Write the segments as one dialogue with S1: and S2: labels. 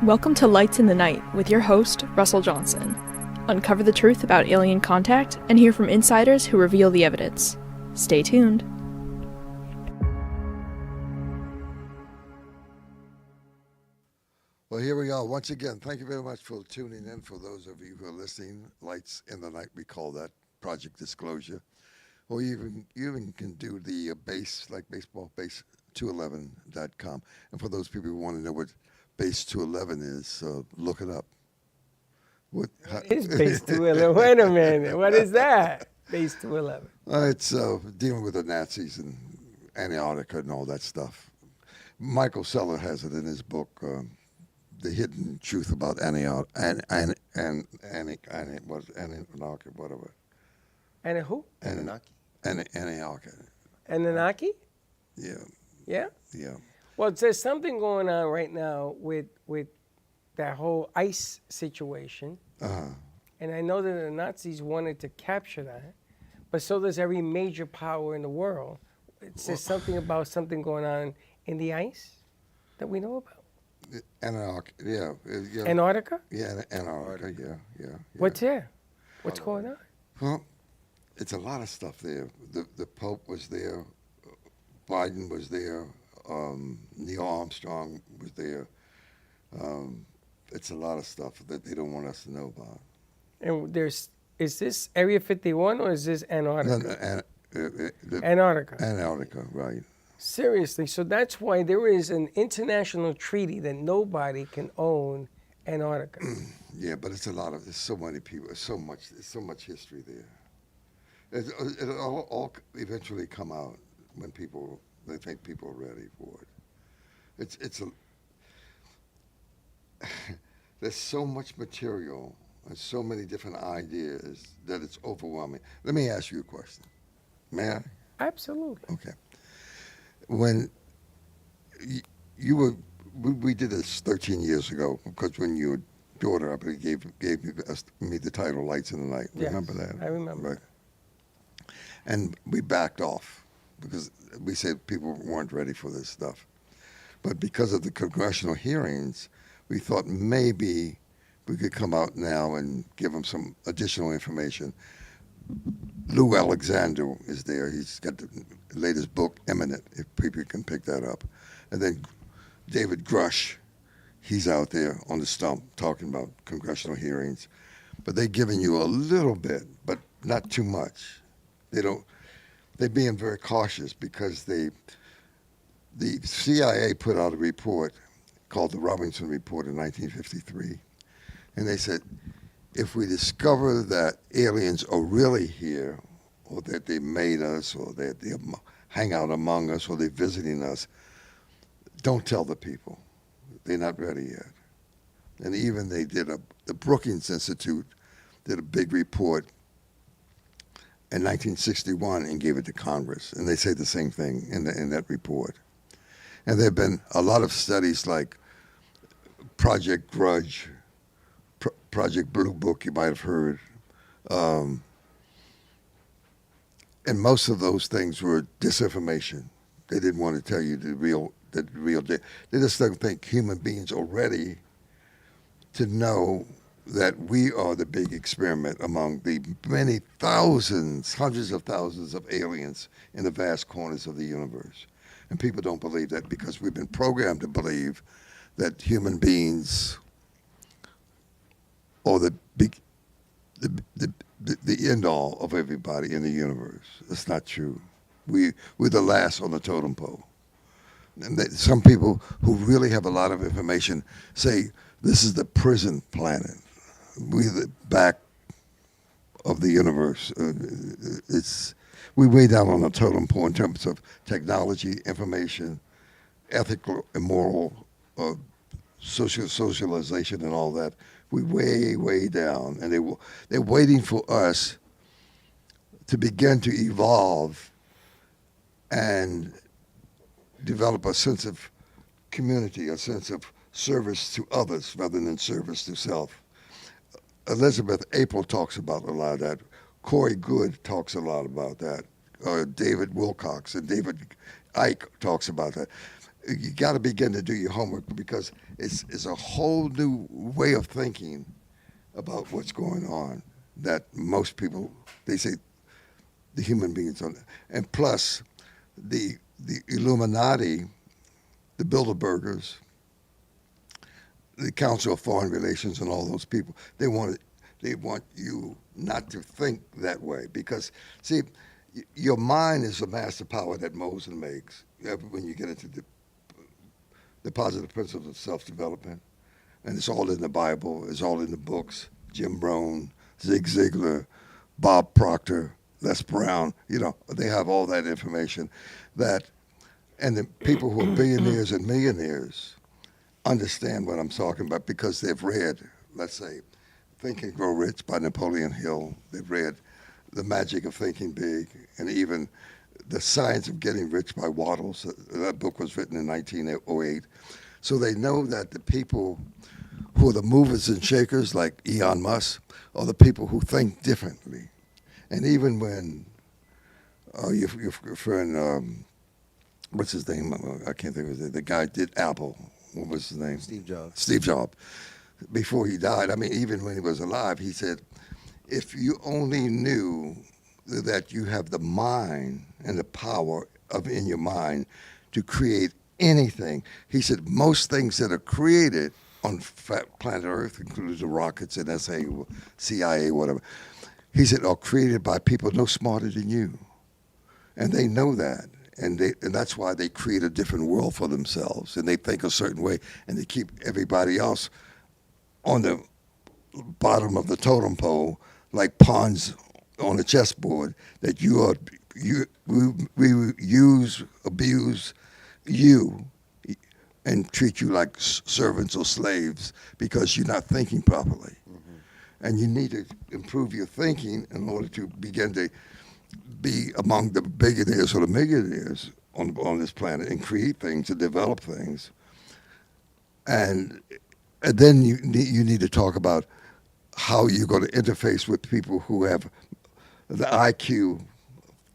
S1: Welcome to Lights in the Night with your host, Russell Johnson. Uncover the truth about alien contact and hear from insiders who reveal the evidence. Stay tuned.
S2: Well, here we are once again. Thank you very much for tuning in. For those of you who are listening, Lights in the Night, we call that Project Disclosure. Or you even can do the base, like baseball, base211.com. And for those people who want to know what base 211 is, look it up.
S3: What is base 211? Wait a minute. What is that? Base 211.
S2: It's dealing with the Nazis and Antarctica and all that stuff. Michael Seller has it in his book, The Hidden Truth About Antarctica, whatever.
S3: And who?
S2: Anunnaki.
S3: Anunnaki?
S2: Yeah.
S3: Yeah?
S2: Yeah.
S3: Well, there's something going on right now with that whole ice situation.
S2: Uh-huh.
S3: And I know that the Nazis wanted to capture that, but so does every major power in the world. It says something about something going on in the ice that we know about.
S2: Antarctica, yeah.
S3: Antarctica?
S2: Yeah, Antarctica, yeah.
S3: What's there? What's going on?
S2: Well, it's a lot of stuff there. The Pope was there. Biden was there. Neil Armstrong was there. It's a lot of stuff that they don't want us to know about.
S3: And is this Area 51 or is this Antarctica? Antarctica.
S2: Antarctica, right.
S3: Seriously, so that's why there is an international treaty that nobody can own Antarctica.
S2: Yeah, but there's so many people, there's so much history there. It'll all eventually come out when they think people are ready for it. There's so much material and so many different ideas that it's overwhelming. Let me ask you a question. May I?
S3: Absolutely.
S2: Okay. When we did this 13 years ago, because when your daughter, I believe, gave me the title Lights in the Night.
S3: Yes,
S2: remember that?
S3: I remember.
S2: Right. And we backed off because we said people weren't ready for this stuff. But because of the congressional hearings, we thought maybe we could come out now and give them some additional information. Lou Alexander is there. He's got the latest book, Eminent, if people can pick that up. And then David Grush, he's out there on the stump talking about congressional hearings. But they're giving you a little bit, but not too much. They're being very cautious because the CIA put out a report called the Robinson Report in 1953. And they said, if we discover that aliens are really here, or that they made us, or that they hang out among us, or they're visiting us, don't tell the people. They're not ready yet. And even they did the Brookings Institute did a big report in 1961 and gave it to Congress. And they say the same thing in that report. And there have been a lot of studies like Project Grudge, Project Blue Book, you might have heard. And most of those things were disinformation. They didn't want to tell you the real. They just don't think human beings are ready to know that we are the big experiment among the many thousands, hundreds of thousands of aliens in the vast corners of the universe. And people don't believe that because we've been programmed to believe that human beings are the end all of everybody in the universe. That's not true. We're the last on the totem pole. And some people who really have a lot of information say this is the prison planet. We're the back of the universe. We're way down on the totem pole in terms of technology, information, ethical and moral, socialization and all that. We're way, way down. And they're waiting for us to begin to evolve and develop a sense of community, a sense of service to others rather than service to self. Elizabeth April talks about a lot of that. Corey Good talks a lot about that. David Wilcox and David Icke talks about that. you got to begin to do your homework because it's a whole new way of thinking about what's going on that most people, they say the human beings don't. And plus, the Illuminati, the Bilderbergers, the Council of Foreign Relations, and all those people, they want you not to think that way because, see, your mind is the master power that moves and makes. When you get into the positive principles of self-development, and it's all in the Bible, it's all in the books. Jim Rohn, Zig Ziglar, Bob Proctor, Les Brown, they have all that information. And the people who are billionaires and millionaires understand what I'm talking about because they've read, let's say, Think and Grow Rich by Napoleon Hill. They've read The Magic of Thinking Big, and even The Science of Getting Rich by Waddles. That book was written in 1908. So they know that the people who are the movers and shakers, like Elon Musk, are the people who think differently. And even when your friend, what's his name? I can't think of his name. The guy did Apple. What was his name?
S4: Steve Jobs.
S2: Steve Jobs. Before he died, I mean, even when he was alive, he said, if you only knew that you have the mind and the power in your mind to create anything. He said most things that are created on planet Earth, including the rockets and CIA, whatever, he said are created by people no smarter than you. And they know that. And that's why they create a different world for themselves. And they think a certain way, and they keep everybody else on the bottom of the totem pole like pawns on a chessboard that we use, abuse you, and treat you like servants or slaves because you're not thinking properly. Mm-hmm. And you need to improve your thinking in order to begin to be among the billionaires or the millionaires on this planet and create things and develop things. And then you need to talk about how you're going to interface with people who have the IQ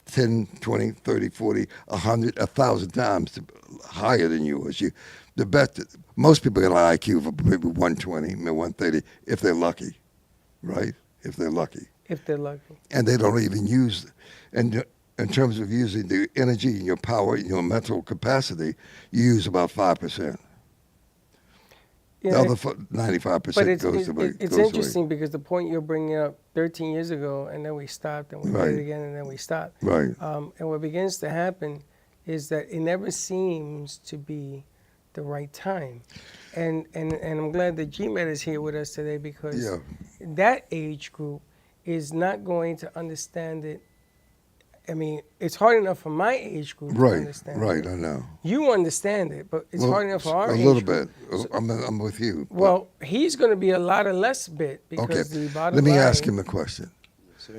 S2: 10, 20, 30, 40, 100, 1,000 times higher than yours. The best, most people get an IQ of maybe 120, maybe 130, if they're lucky, right? If they're lucky.
S3: If they're lucky.
S2: And they don't even use, and in terms of using the energy and your power and your mental capacity, you use about 5%.
S3: Yeah,
S2: the other 95% goes away.
S3: It's interesting because the point you're bringing up 13 years ago, and then we stopped, and we did it again, and then we stopped.
S2: Right.
S3: And what begins to happen is that it never seems to be the right time. And I'm glad that GMED is here with us today because that age group is not going to understand it. I mean, it's hard enough for my age group to understand it. Right, I
S2: know.
S3: You understand it, but it's hard enough for our age
S2: group.
S3: A
S2: little bit. I'm with you.
S3: Well, he's going to be a lot of less bit because the bottom line...
S2: Let me ask him a question.
S4: Yes,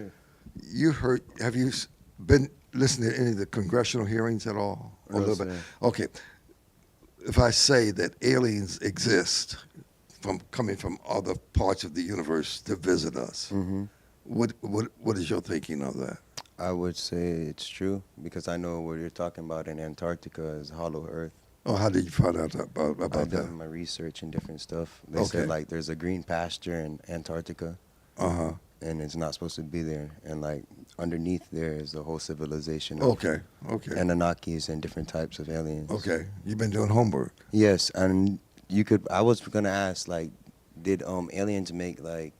S2: sir. Have you been listening to any of the congressional hearings at all?
S4: A little bit.
S2: Okay. If I say that aliens exist coming from other parts of the universe to visit us,
S4: mm-hmm.
S2: What is your thinking of that?
S4: I would say it's true because I know what you're talking about in Antarctica is hollow Earth.
S2: Oh, how did you find out about that?
S4: I've done my research and different stuff. They said like there's a green pasture in Antarctica, and it's not supposed to be there. And like underneath there is a whole civilization of Anunnakis and different types of aliens.
S2: Okay, you've been doing homework.
S4: Yes, and I was gonna ask like, did aliens make like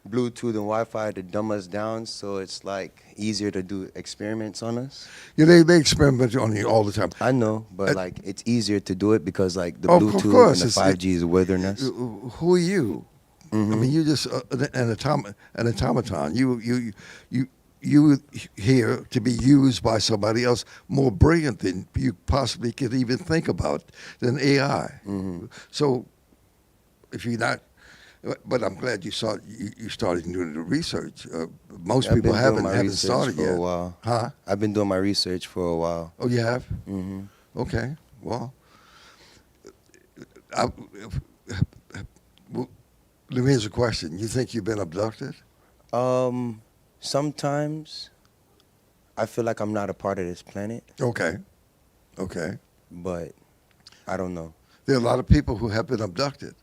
S4: Bluetooth and Wi-Fi to dumb us down so it's like easier to do experiments on us?
S2: Yeah, they experiment on you all the time.
S4: I know, but like it's easier to do it because like the Bluetooth and the 5G is withering us.
S2: Who are you? Mm-hmm. I mean, you're just an automaton. You here to be used by somebody else more brilliant than you possibly could even think about than AI. Mm-hmm. So if you're not... But I'm glad you started doing the research. Most people haven't started yet.
S4: For a while.
S2: Huh?
S4: I've been doing my research for a while.
S2: Oh, you have?
S4: Mm-hmm.
S2: Okay. Well, here's a question. You think you've been abducted?
S4: Sometimes I feel like I'm not a part of this planet.
S2: Okay.
S4: But I don't know.
S2: There are a lot of people who have been abducted,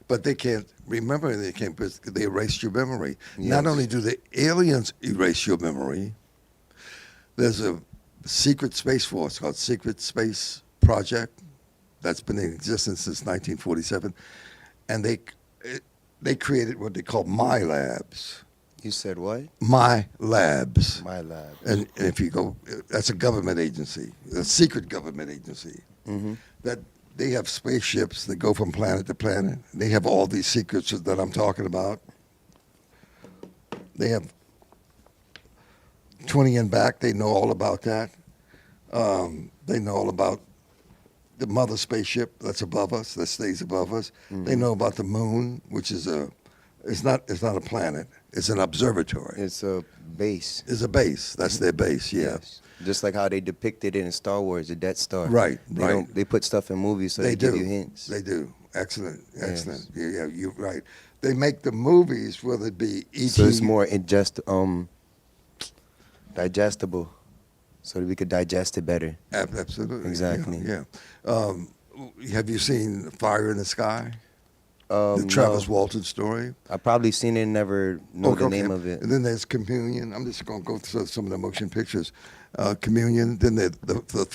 S2: but they can't remember. They erased your memory.
S4: Yes.
S2: Not only do the aliens erase your memory, there's a secret space force called Secret Space Project that's been in existence since 1947, and they created what they call My Labs.
S4: You said what?
S2: My Labs.
S4: My lab.
S2: And if you go, that's a government agency, a secret government agency.
S4: Mm-hmm.
S2: That they have spaceships that go from planet to planet. They have all these secrets that I'm talking about. They have 20 and back. They know all about that. They know all about the mother spaceship that's above us, that stays above us. Mm-hmm. They know about the moon, which is it's not a planet. It's an observatory.
S4: It's a base.
S2: It's a base. That's their base. Yeah.
S4: Yes. Just like how they depicted it in Star Wars, the Death Star.
S2: Right.
S4: They put stuff in movies so they give you hints.
S2: They do. Excellent.
S4: Yes.
S2: Yeah, you're right. They make the movies, whether it be E.T.
S4: So it's more digestible, so that we could digest it better.
S2: Absolutely.
S4: Exactly.
S2: Yeah. Have you seen Fire in the Sky? The Travis Walton story?
S4: I've probably seen it and never know the name of it.
S2: And then there's Communion. I'm just going to go through some of the motion pictures. Communion, then the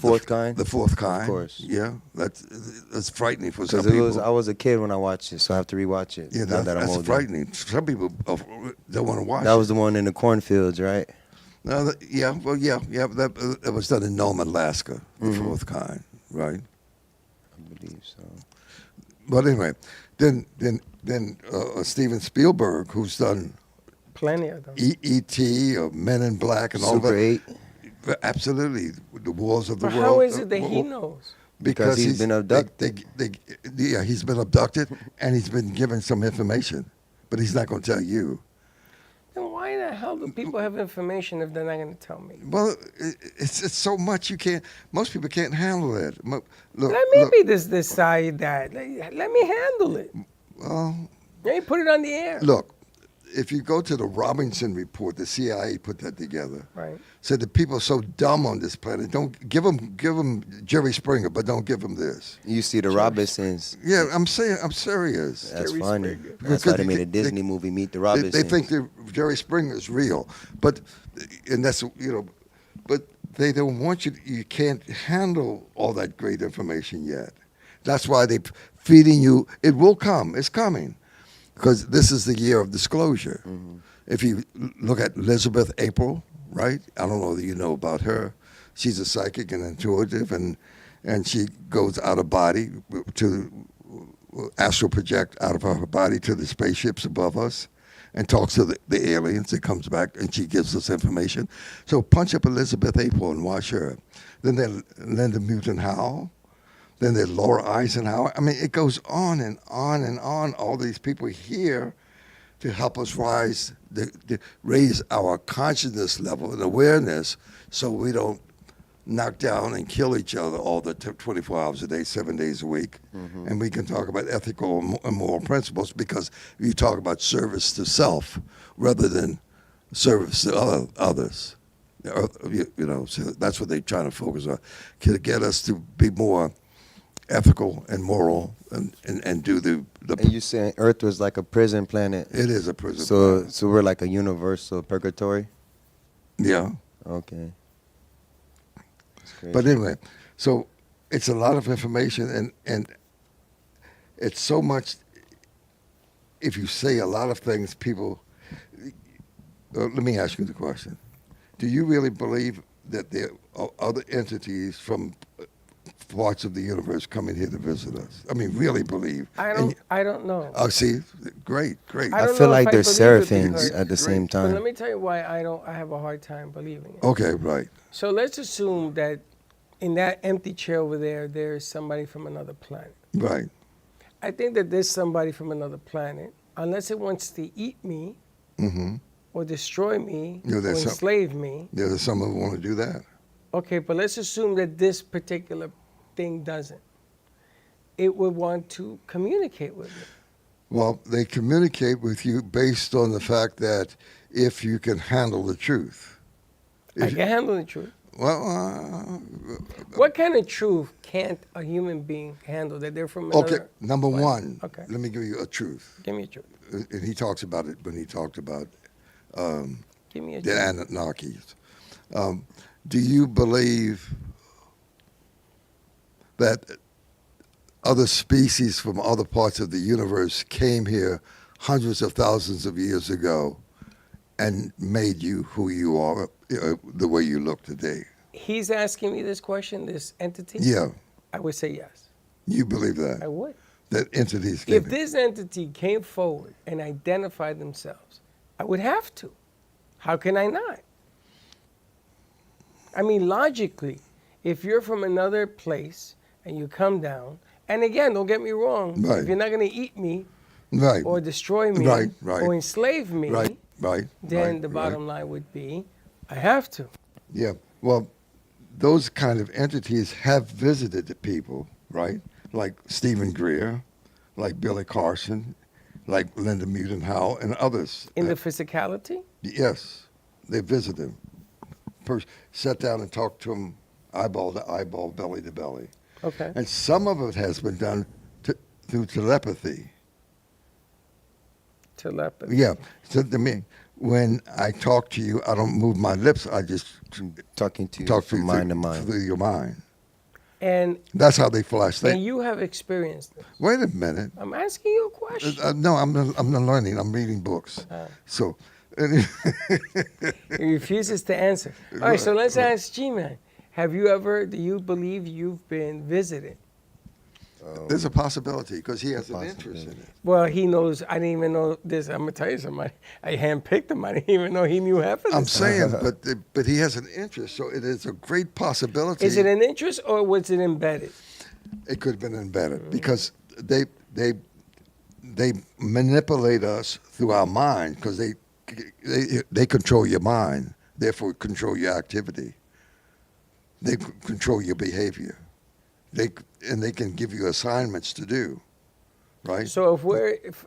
S4: Fourth Kind?
S2: The Fourth Kind.
S4: Of course.
S2: Yeah, that's frightening for some
S4: Because
S2: people.
S4: I was a kid when I watched it, so I have to rewatch it.
S2: Yeah,
S4: now that I'm
S2: that's
S4: older.
S2: frightening. Some people don't want to watch
S4: That
S2: it.
S4: was the one in the cornfields, right?
S2: No, that was done in Nome, Alaska, the Fourth Kind, right?
S4: I believe so.
S2: But anyway, then Steven Spielberg, who's done
S3: Plenty of them.
S2: E.T. or Men in Black and all
S4: Super
S2: that.
S4: 8.
S2: Absolutely, the Wars of the
S3: But
S2: World.
S3: how is it that he knows?
S2: Because
S4: he's been abducted.
S2: He's been abducted, and he's been given some information, but he's not going to tell you.
S3: Then why the hell do people have information if they're not going to tell me?
S2: Well, it's so much you can't. Most people can't handle it. Look,
S3: Let me be this side that. Let me handle it.
S2: Well,
S3: Let me put it on the air.
S2: look. If you go to the Robinson report, the CIA put that together.
S3: Right.
S2: Said the people are so dumb on this planet. Don't give them Jerry Springer, but don't give them this.
S4: You see the Robinsons.
S2: Yeah, I'm serious.
S4: That's
S3: Jerry
S4: funny.
S3: Springer.
S4: That's why they made a Disney movie, Meet the Robinsons.
S2: They think that Jerry Springer is real, but they don't want you. You can't handle all that great information yet. That's why they're feeding you. It will come. It's coming. Because this is the year of disclosure. Mm-hmm. If you look at Elizabeth April, right? I don't know that you know about her. She's a psychic and intuitive, and she goes out of body to astral project out of her body to the spaceships above us and talks to the aliens. It comes back, and she gives us information. So punch up Elizabeth April and watch her. Then there's Linda Moulton Howe. Then there's Laura Eisenhower. I mean, it goes on and on and on. All these people here to help us raise our consciousness level and awareness so we don't knock down and kill each other all the 24 hours a day, 7 days a week. Mm-hmm. And we can talk about ethical and moral principles because you talk about service to self rather than service to others. So that's what they're trying to focus on, to get us to be more ethical and moral and do the
S4: And you saying Earth was like a prison planet?
S2: It is a prison planet.
S4: So we're like a universal purgatory?
S2: Yeah.
S4: Okay. That's crazy.
S2: But anyway, so it's a lot of information and it's so much. If you say a lot of things, people. Let me ask you the question: do you really believe that there are other entities from parts of the universe coming here to visit us? I mean, really believe?
S3: I don't know.
S2: Oh, see, great.
S4: I feel like they're seraphims at the same time.
S3: But let me tell you why I have a hard time believing it.
S2: Okay, right.
S3: So let's assume that in that empty chair over there is somebody from another planet.
S2: Right.
S3: I think that there's somebody from another planet, unless it wants to eat me or destroy me or enslave me.
S2: Yeah, there's some who want to do that.
S3: Okay, but let's assume that this particular thing doesn't. It would want to communicate with me.
S2: Well, they communicate with you based on the fact that if you can handle the truth.
S3: I can handle the truth.
S2: Well,
S3: what kind of truth can't a human being handle that they're from another?
S2: okay, number
S3: planet?
S2: one,
S3: Okay.
S2: let me give you a truth.
S3: Give me a truth.
S2: And he talks about it when he talked about
S3: Give me a
S2: the
S3: truth.
S2: Anunnakis. Do you believe that other species from other parts of the universe came here hundreds of thousands of years ago and made you who you are, the way you look today?
S3: He's asking me this question, this entity?
S2: Yeah.
S3: I would say yes.
S2: You believe that?
S3: I would.
S2: That entities came
S3: If this entity came forward and identified themselves, I would have to. How can I not? I mean, logically, if you're from another place and you come down, and again, don't get me wrong,
S2: Right.
S3: if you're not going to eat me
S2: right.
S3: or destroy me
S2: Right.
S3: or enslave me,
S2: Right.
S3: then
S2: right,
S3: the bottom line would be, I have to.
S2: Yeah. Well, those kind of entities have visited the people, right? Like Stephen Greer, like Billy Carson, like Linda Moulton Howe, and others.
S3: In the physicality?
S2: Yes, they visit him. Sat down and talked to him eyeball to eyeball, belly to belly.
S3: Okay.
S2: And some of it has been done through telepathy.
S3: Telepathy.
S2: Yeah. So to me, when I talk to you, I don't move my lips. I just
S4: Talking to you
S2: talk
S4: from mind to mind.
S2: through your mind.
S3: And
S2: That's how they flash.
S3: and you have experienced this.
S2: Wait a minute.
S3: I'm asking you a question.
S2: No, I'm not learning. I'm reading books. So,
S3: He refuses to answer. All right, so let's ask G-Man. Do you believe you've been visited?
S2: there's a possibility because he has an interest in it.
S3: Well, he knows. I didn't even know this. I'm gonna tell you something. I handpicked him. I didn't even know he knew half of this.
S2: I'm saying, but he has an interest, so it is a great possibility.
S3: Is it an interest or was it embedded?
S2: It could have been embedded because they manipulate us through our mind because they control your mind, therefore control your activity. They control your behavior. They can give you assignments to do, right?
S3: So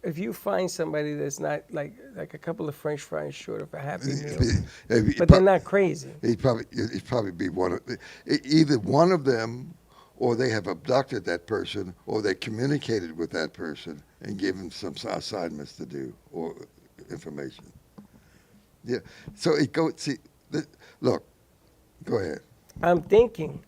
S3: if you find somebody that's not like a couple of French fries short of a Happy Meal, but they're not crazy.
S2: He'd probably be either one of them, or they have abducted that person, or they communicated with that person and gave him some assignments to do or information. Yeah. So look, go ahead.
S3: I'm thinking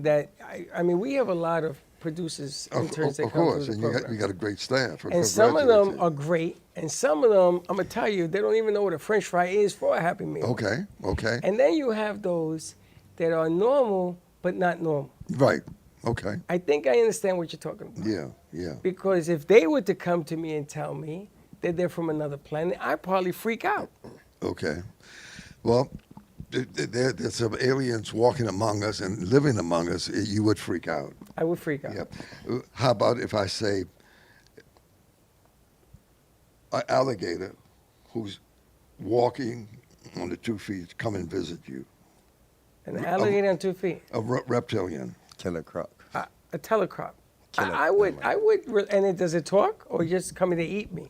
S3: that I mean we have a lot of producers, interns that
S2: of
S3: come
S2: course,
S3: through
S2: and
S3: the program.
S2: you got a great staff.
S3: And some of them are great, and some of them, I'm gonna tell you, they don't even know what a French fry is for a Happy Meal.
S2: Okay.
S3: And then you have those that are normal but not normal.
S2: Right. Okay.
S3: I think I understand what you're talking about.
S2: Yeah.
S3: Because if they were to come to me and tell me that they're from another planet, I'd probably freak out.
S2: Okay. Well, there's some aliens walking among us and living among us. You would freak out.
S3: I would freak out.
S2: Yeah. How about if I say an alligator who's walking on the 2 feet come and visit you?
S3: An alligator on 2 feet.
S2: A reptilian.
S4: Killer croc.
S3: A telecrop.
S4: Killer-
S3: I would, and does it talk or just coming to eat me?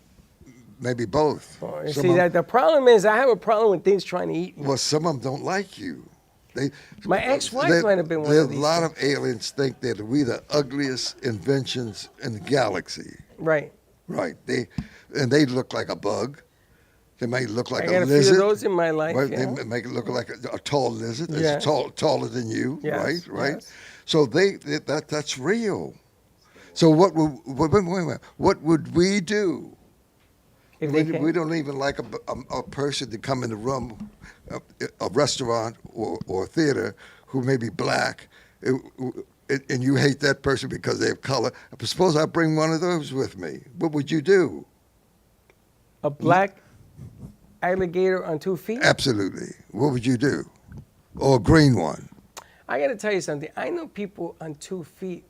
S2: Maybe both.
S3: Oh,
S2: Some
S3: see,
S2: of-
S3: that the problem is I have a problem with things trying to eat me.
S2: Well, some of them don't like you.
S3: My ex-wife might have been one of these.
S2: A lot of aliens think that we're the ugliest inventions in the galaxy.
S3: Right.
S2: Right. They look like a bug. They might look like
S3: I
S2: a
S3: got a few
S2: lizard.
S3: of those in my life.
S2: Right?
S3: Yeah.
S2: They make it look like a tall lizard.
S3: Yeah.
S2: It's taller than you.
S3: Yes,
S2: Right.
S3: yes.
S2: So that's real. So what would we do?
S3: If
S2: We,
S3: they can.
S2: we don't even like a person to come in the room, a restaurant or a theater who may be black, and you hate that person because they have color. Suppose I bring one of those with me. What would you do?
S3: A black alligator on 2 feet?
S2: Absolutely. What would you do? Or a green one?
S3: I got to tell you something. I know people on 2 feet.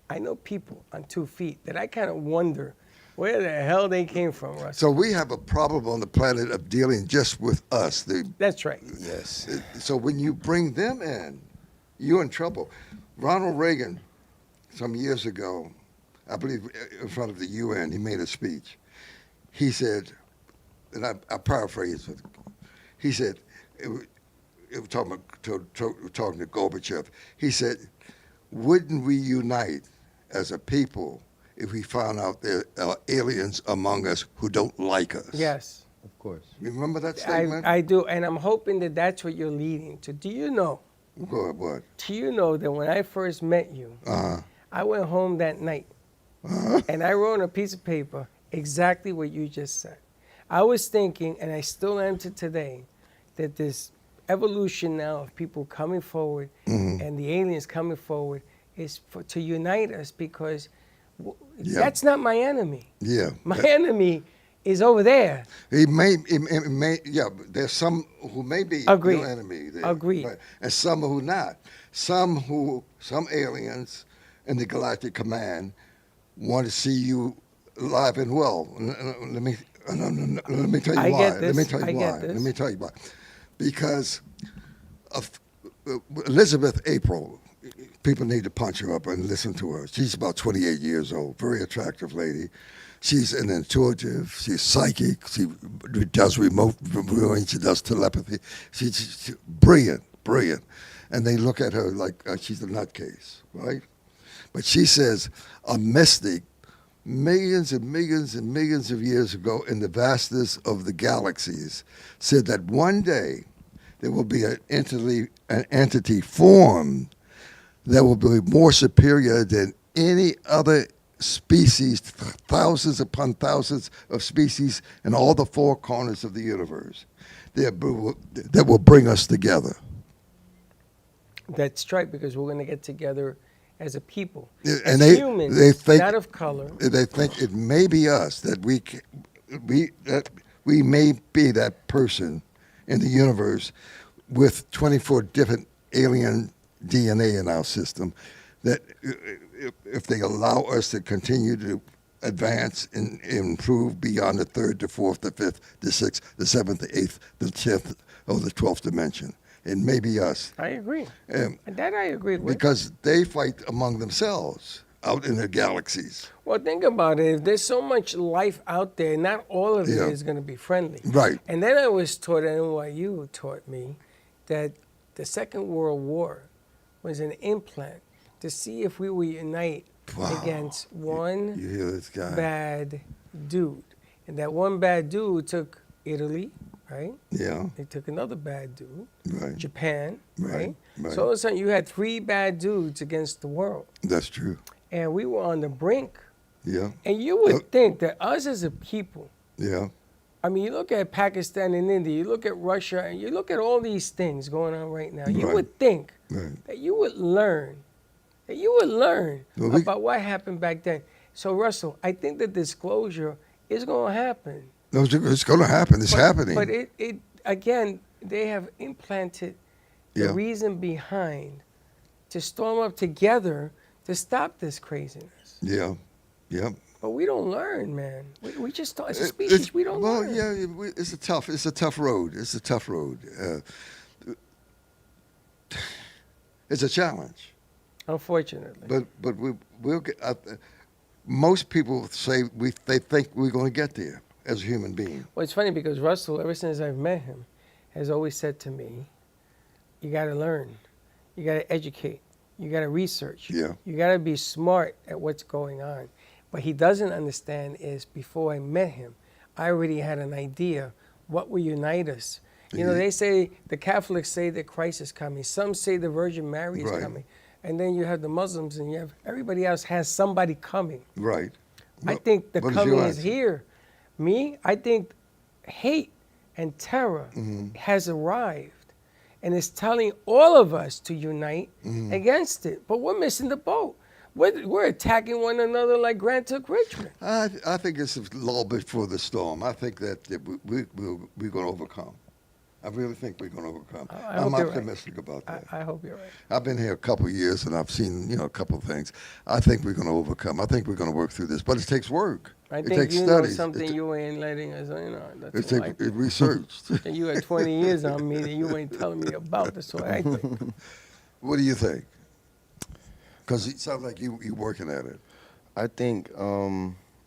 S3: That I kind of wonder where the hell they came from, Russ.
S2: So we have a problem on the planet of dealing just with us.
S3: That's right.
S4: Yes.
S2: So when you bring them in, you're in trouble. Ronald Reagan, some years ago, I believe in front of the UN, he made a speech. He said, and I paraphrase it, he said, talking to Gorbachev. He said, "Wouldn't we unite as a people if we found out there are aliens among us who don't like us?"
S3: Yes.
S4: Of course.
S2: Remember that statement?
S3: I do, and I'm hoping that that's what you're leading to. Do you know?
S2: What?
S3: Do you know that when I first met you, I went home that night, and I wrote on a piece of paper exactly what you just said. I was thinking, and I still am to today, that this evolution now of people coming forward and the aliens coming forward is to unite us, because that's not my enemy.
S2: Yeah.
S3: My enemy is over there.
S2: It may, yeah. There's some who may be your enemy there.
S3: Agreed.
S2: Right? And some who not. Some aliens in the Galactic Command want to see you alive and well. Let me tell you why. Let me tell you why. Because of Elizabeth April, people need to punch her up and listen to her. She's about 28 years old, very attractive lady. She's an intuitive, she's psychic, she does remote viewing, she does telepathy. She's brilliant. And they look at her like she's a nutcase, right? But she says a mystic millions and millions and millions of years ago in the vastness of the galaxies said that one day there will be an entity formed that will be more superior than any other species, thousands upon thousands of species in all the four corners of the universe that will bring us together.
S3: That's right, because we're going to get together as a people,
S2: and
S3: as humans,
S2: they think,
S3: not of color.
S2: They think it may be us, that we may be that person in the universe with 24 different alien DNA in our system, that if they allow us to continue to advance and improve beyond the third, the fourth, the fifth, the sixth, the seventh, the eighth, the 10th, or the 12th dimension. It may be us.
S3: I agree. And that I agree with.
S2: Because they fight among themselves out in the galaxies.
S3: Well, think about it. If there's so much life out there, not all of it is going to be friendly.
S2: Right.
S3: And then I was taught, at NYU taught me, that the Second World War was an implant to see if we would unite against one
S2: you hear this guy?
S3: bad dude. And that one bad dude took Italy, right?
S2: Yeah.
S3: They took another bad dude,
S2: Right.
S3: Japan, right?
S2: Right.
S3: So all of a sudden you had three bad dudes against the world.
S2: That's true.
S3: And we were on the brink.
S2: Yeah.
S3: And you would think that us as a people,
S2: Yeah.
S3: I mean, you look at Pakistan and India, you look at Russia, and you look at all these things going on right now, you would think that you would learn, about what happened back then. So, Russell, I think the disclosure is going to happen.
S2: No, it's going to happen. It's happening.
S3: But it again, they have implanted the reason behind to storm up together to stop this craziness.
S2: Yeah.
S3: But we don't learn, man. We just don't, as a species, we don't learn.
S2: Well, yeah, it's a tough road. It's a tough road. It's a challenge.
S3: Unfortunately.
S2: But we'll get. Most people say they think we're going to get there as a human being.
S3: Well, it's funny because Russell, ever since I've met him, has always said to me, "You got to learn, you got to educate, you got to research, you got to be smart at what's going on." What he doesn't understand is before I met him, I already had an idea what will unite us. You know, they say, the Catholics say that Christ is coming. Some say the Virgin Mary is coming. And then you have the Muslims and you have everybody else has somebody coming.
S2: Right.
S3: I think the coming is here. Me, I think hate and terror has arrived and is telling all of us to unite against it. But we're missing the boat. We're attacking one another like Grant took Richmond.
S2: I think it's a lull before the storm. I think that we're going to overcome. I really think we're going to overcome. I'm optimistic about that.
S3: I hope you're right.
S2: I've been here a couple of years and I've seen a couple of things. I think we're going to overcome. I think we're going to work through this, but it takes work.
S3: I
S2: it
S3: think
S2: takes
S3: you
S2: studies.
S3: know something you ain't letting us know.
S2: It takes research.
S3: And you had 20 years on me and you ain't telling me about this. So I think.
S2: What do you think? Because it sounds like you're working at it.
S4: I think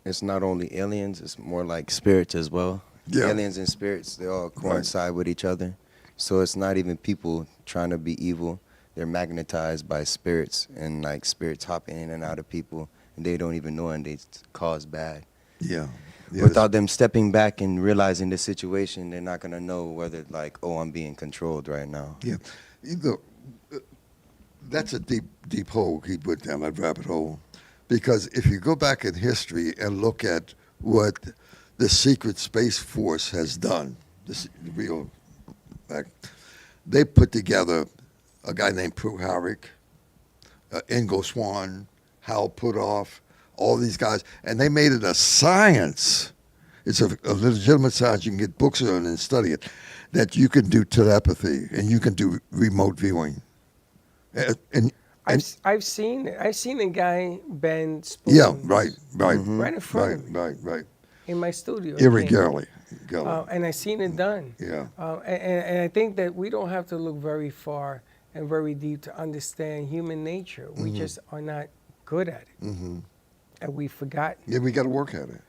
S4: it's not only aliens, it's more like spirits as well.
S2: Yeah.
S4: Aliens and spirits, they all coincide with each other. So it's not even people trying to be evil. They're magnetized by spirits, and like spirits hop in and out of people, and they don't even know, and they cause bad.
S2: Yeah.
S4: Without them stepping back and realizing the situation, they're not gonna know whether like, oh, I'm being controlled right now.
S2: Yeah. Look, that's a deep hole he went down, that rabbit hole. Because if you go back in history and look at what the secret space force has done, this real back, they put together a guy named Prue Harrick, Ingo Swann, Hal Puthoff, all these guys, and they made it a science. It's a legitimate science. You can get books on and study it. That you can do telepathy and you can do remote viewing. And
S3: I've seen it. I've seen a guy bend spoons.
S2: Yeah, right.
S3: Right in front of me.
S2: Right.
S3: In my studio.
S2: Irregularly.
S3: And I seen it done.
S2: Yeah.
S3: And I think that we don't have to look very far and very deep to understand human nature. We just are not good at it. And we've forgotten.
S2: Yeah, we got to work at it.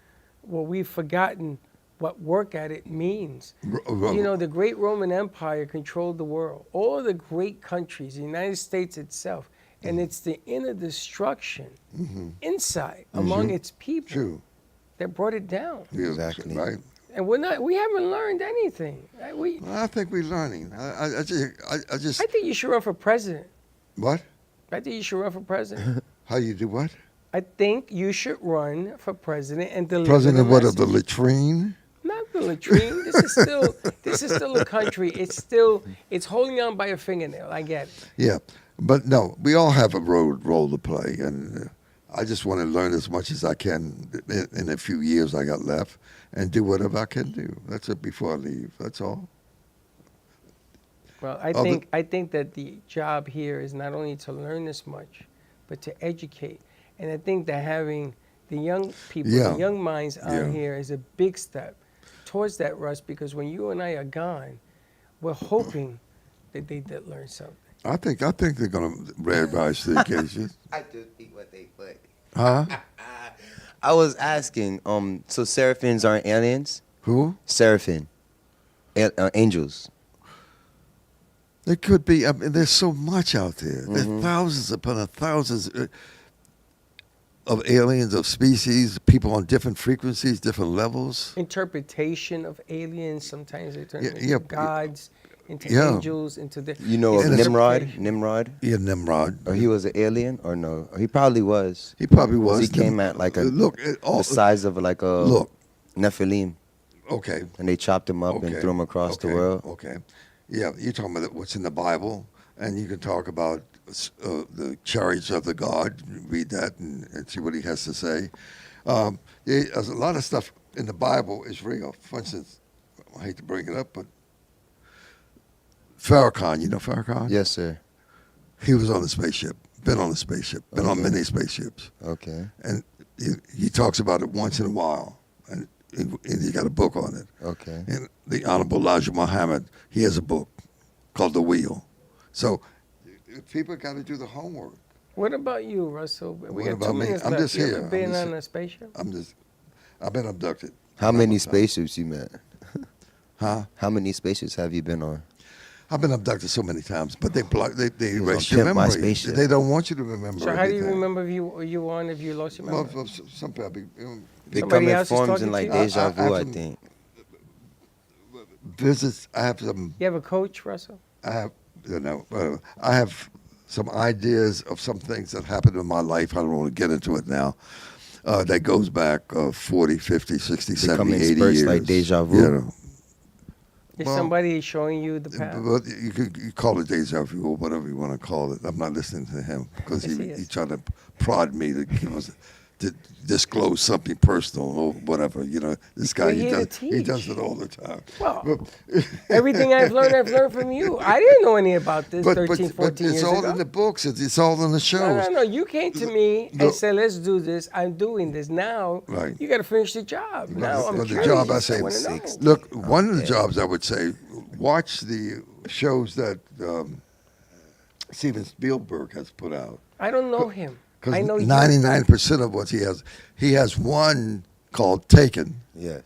S3: Well, we've forgotten what work at it means. You know, the great Roman Empire controlled the world. All of the great countries, the United States itself, and it's the inner destruction inside among its people that brought it down.
S2: Yeah,
S4: Exactly.
S2: Right.
S3: And we haven't learned anything. Right?
S2: Well, I think we're learning. I
S3: think you should run for president.
S2: What?
S3: I think you should run for president.
S2: How you do what?
S3: I think you should run for president and deliver
S2: President
S3: the
S2: what, of
S3: message.
S2: the latrine?
S3: Not the latrine. This is still a country. It's holding on by a fingernail. I get it.
S2: Yeah, but no, we all have a role to play, and I just want to learn as much as I can in a few years I got left, and do whatever I can do. That's it before I leave. That's all.
S3: Well, I think that the job here is not only to learn this much, but to educate. And I think that having the young people, the young minds on here is a big step towards that, Russ, because when you and I are gone, we're hoping that they did learn something.
S2: I think they're going to rise to the occasion.
S4: I just eat what they put.
S2: Huh?
S4: I was asking, so Seraphins aren't aliens?
S2: Who?
S4: Seraphim. Angels.
S2: There could be. I mean, there's so much out there. There's thousands upon thousands of aliens, of species, people on different frequencies, different levels.
S3: Interpretation of aliens. Sometimes they turn into gods, into angels, into the.
S4: You know of Nimrod? Nimrod?
S2: Yeah, Nimrod.
S4: Or he was an alien, or no? He probably was.
S2: He probably was.
S4: He came at like the size of like a Nephilim.
S2: Okay.
S4: And they chopped him up and threw him across the world.
S2: Okay. Yeah, you're talking about what's in the Bible, and you can talk about the chariots of the God. Read that and see what he has to say. There's a lot of stuff in the Bible is real. For instance, I hate to bring it up, but Farrakhan, you know Farrakhan?
S4: Yes, sir.
S2: He was on a spaceship, been on a spaceship, been on many spaceships.
S4: Okay.
S2: And he talks about it once in a while, and he got a book on it.
S4: Okay.
S2: And the Honorable Elijah Muhammad, he has a book called The Wheel. So people got to do the homework.
S3: What about you, Russell?
S2: What about me? I'm just
S3: you
S2: here.
S3: ever been on a spaceship?
S2: I've been abducted.
S4: How many spaceships you met?
S2: Huh?
S4: How many spaceships have you been on?
S2: I've been abducted so many times, but they erase your
S4: Pimp My
S2: memory.
S4: Spaceship.
S2: They don't want you to remember.
S3: So how do you remember if you won if you lost your memory?
S2: Well, some people.
S4: They
S3: Somebody
S4: come in
S3: else is
S4: forms
S3: talking
S4: in
S3: to
S4: like
S3: you?
S4: deja vu, I
S2: some
S4: think.
S2: Visits. I have some.
S3: You have a coach, Russell?
S2: I have some ideas of some things that happened in my life. I don't want to get into it now. That goes back 40, 50, 60,
S4: They
S2: 70,
S4: come in
S2: 80
S4: spurts
S2: years.
S4: like deja vu.
S2: You know.
S3: Is
S2: Well,
S3: somebody showing you the path?
S2: But you call it deja vu or whatever you want to call it. I'm not listening to him because
S3: Yes, he
S2: he
S3: is.
S2: tried to prod me to disclose something personal or whatever. You know, this guy,
S3: We're
S2: he
S3: here to
S2: does
S3: teach.
S2: it all the time.
S3: Well, everything I've learned from you. I didn't know any about this 13, 14
S2: it's
S3: years
S2: all
S3: ago.
S2: in the books. It's all in the shows.
S3: No. You came to me
S2: No.
S3: and said, let's do this. I'm doing this. Now,
S2: Right.
S3: you got to finish the job. Now, I'm
S2: But
S3: curious.
S2: the job I say,
S3: wanna know.
S2: look, one of the jobs I would say, watch the shows that Steven Spielberg has put out.
S3: I don't know him.
S2: Because
S3: I know you.
S2: 99% of what he has one called Taken.
S4: Yes.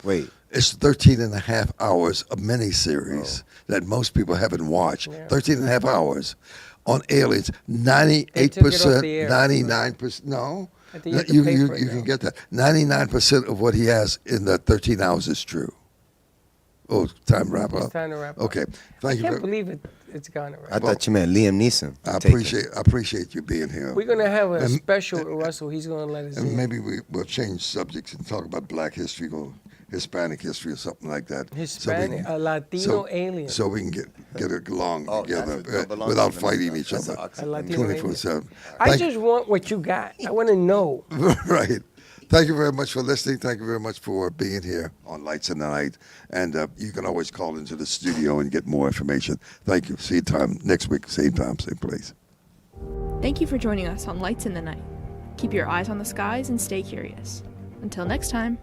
S4: Wait.
S2: It's 13 and a half hours, a miniseries that most people haven't watched.
S3: Yeah.
S2: 13 and a half hours on aliens. 98%, 99%. No. You can get that. 99% of what he has in the 13 hours is true. Oh, time to wrap up.
S3: It's time to wrap up.
S2: Okay. Thank you.
S3: I can't believe it's gone already.
S4: I thought you meant Liam Neeson.
S2: I appreciate you being here.
S3: We're going to have a special with Russell. He's going to let us in.
S2: And maybe we'll change subjects and talk about Black history or Hispanic history or something like that.
S3: Hispanic, Latino alien.
S2: So we can get along together without fighting each other. 24/7.
S3: I just want what you got. I want to know.
S2: Right. Thank you very much for listening. Thank you very much for being here on Lights in the Night. And you can always call into the studio and get more information. Thank you. See you next week. Same time, same place.
S1: Thank you for joining us on Lights in the Night. Keep your eyes on the skies and stay curious. Until next time.